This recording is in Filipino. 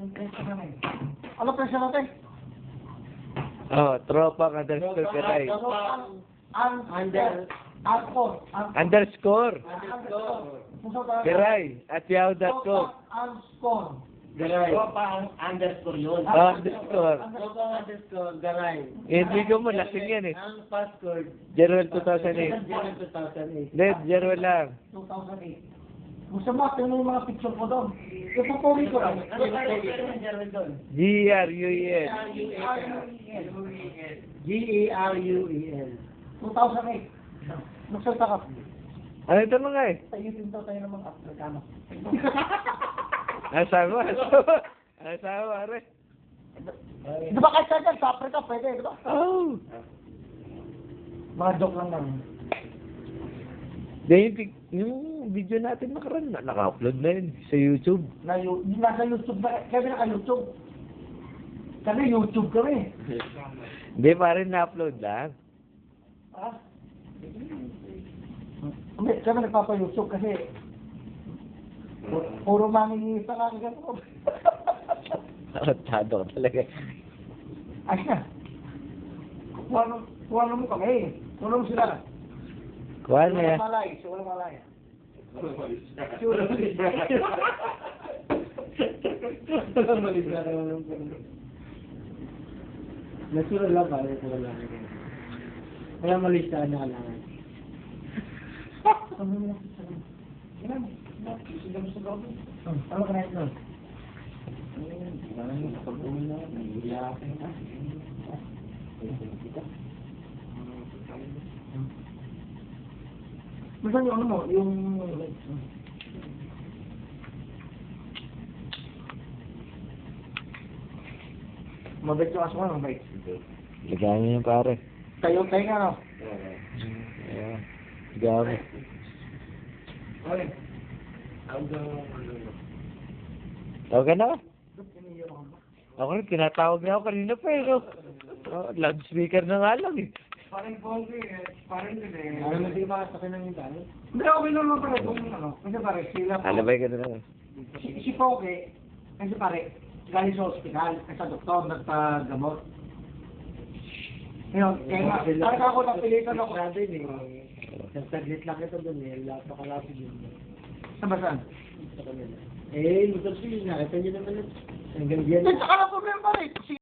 Ano presyo natin? Oh, tropa underscore Kiray. Underscore Kiray at yahoo.com. Underscore yun. Underscore. Garay. Hindi ko mo, lasing yan eh. Ang password. Jeruel 2008. 2008. Hindi, Jeruel lang. 2008. Gusto mo, tingnan yung mga picture ko doon. Ipupuli ko lang. G-R-U-E-L. G-E-R-U-E-L. 2008. Magsalta ka. Ano ito mga eh? Tayo din daw tayo ng mga Afrikano. Asama. Asama, are. Di ba kahit saan dyan, sa Africa, pwede, di ba? Oh. Mga joke lang naman. Dahil yung video natin nakaraan, naka-upload na yun sa YouTube. Nasa YouTube ba? Kami naka-YouTube. Kami YouTube kami. Hindi, parang na-upload lang. Ah? Hindi, kami nagpapa-YouTube kasi puro mangingisa ka gano'n. Nakatado ka talaga. Ayos na. Kuha mo kami. Kuha mo sila. Kuha na yan. Malay, si walang malay. Nasura lang ba? Kaya malista na lang. Ano ka na ito? Minsan yung ano mo, yung... Mabait yung aso ko, mabait. Ligayan niyo yung pare. Tayo nga, no? Ayan. Ligayan mo. Okay. Tawag ka na. Ako rin, tinatawag niya ako kanina pa eh. No? Oh, loudspeaker na nga lang eh. Parang Pogi, parang din eh. Ano na di ba sa akin ng tayo? Hindi, okay naman pare kung ano. Kasi pare, sila po. Alabay ka na lang. Si Pogi, kasi pare, galing sa ospital, sa doktor, nagpagamot. Ngayon, kaya nga, parang ako napilitan ako. Grabe eh. Saglit lang ito dun eh. Napakalapit yun. Sa basan? Sa kanila. Eh, motor siya. Nakita niyo naman. Hanggang diyan. Saka na problema pare.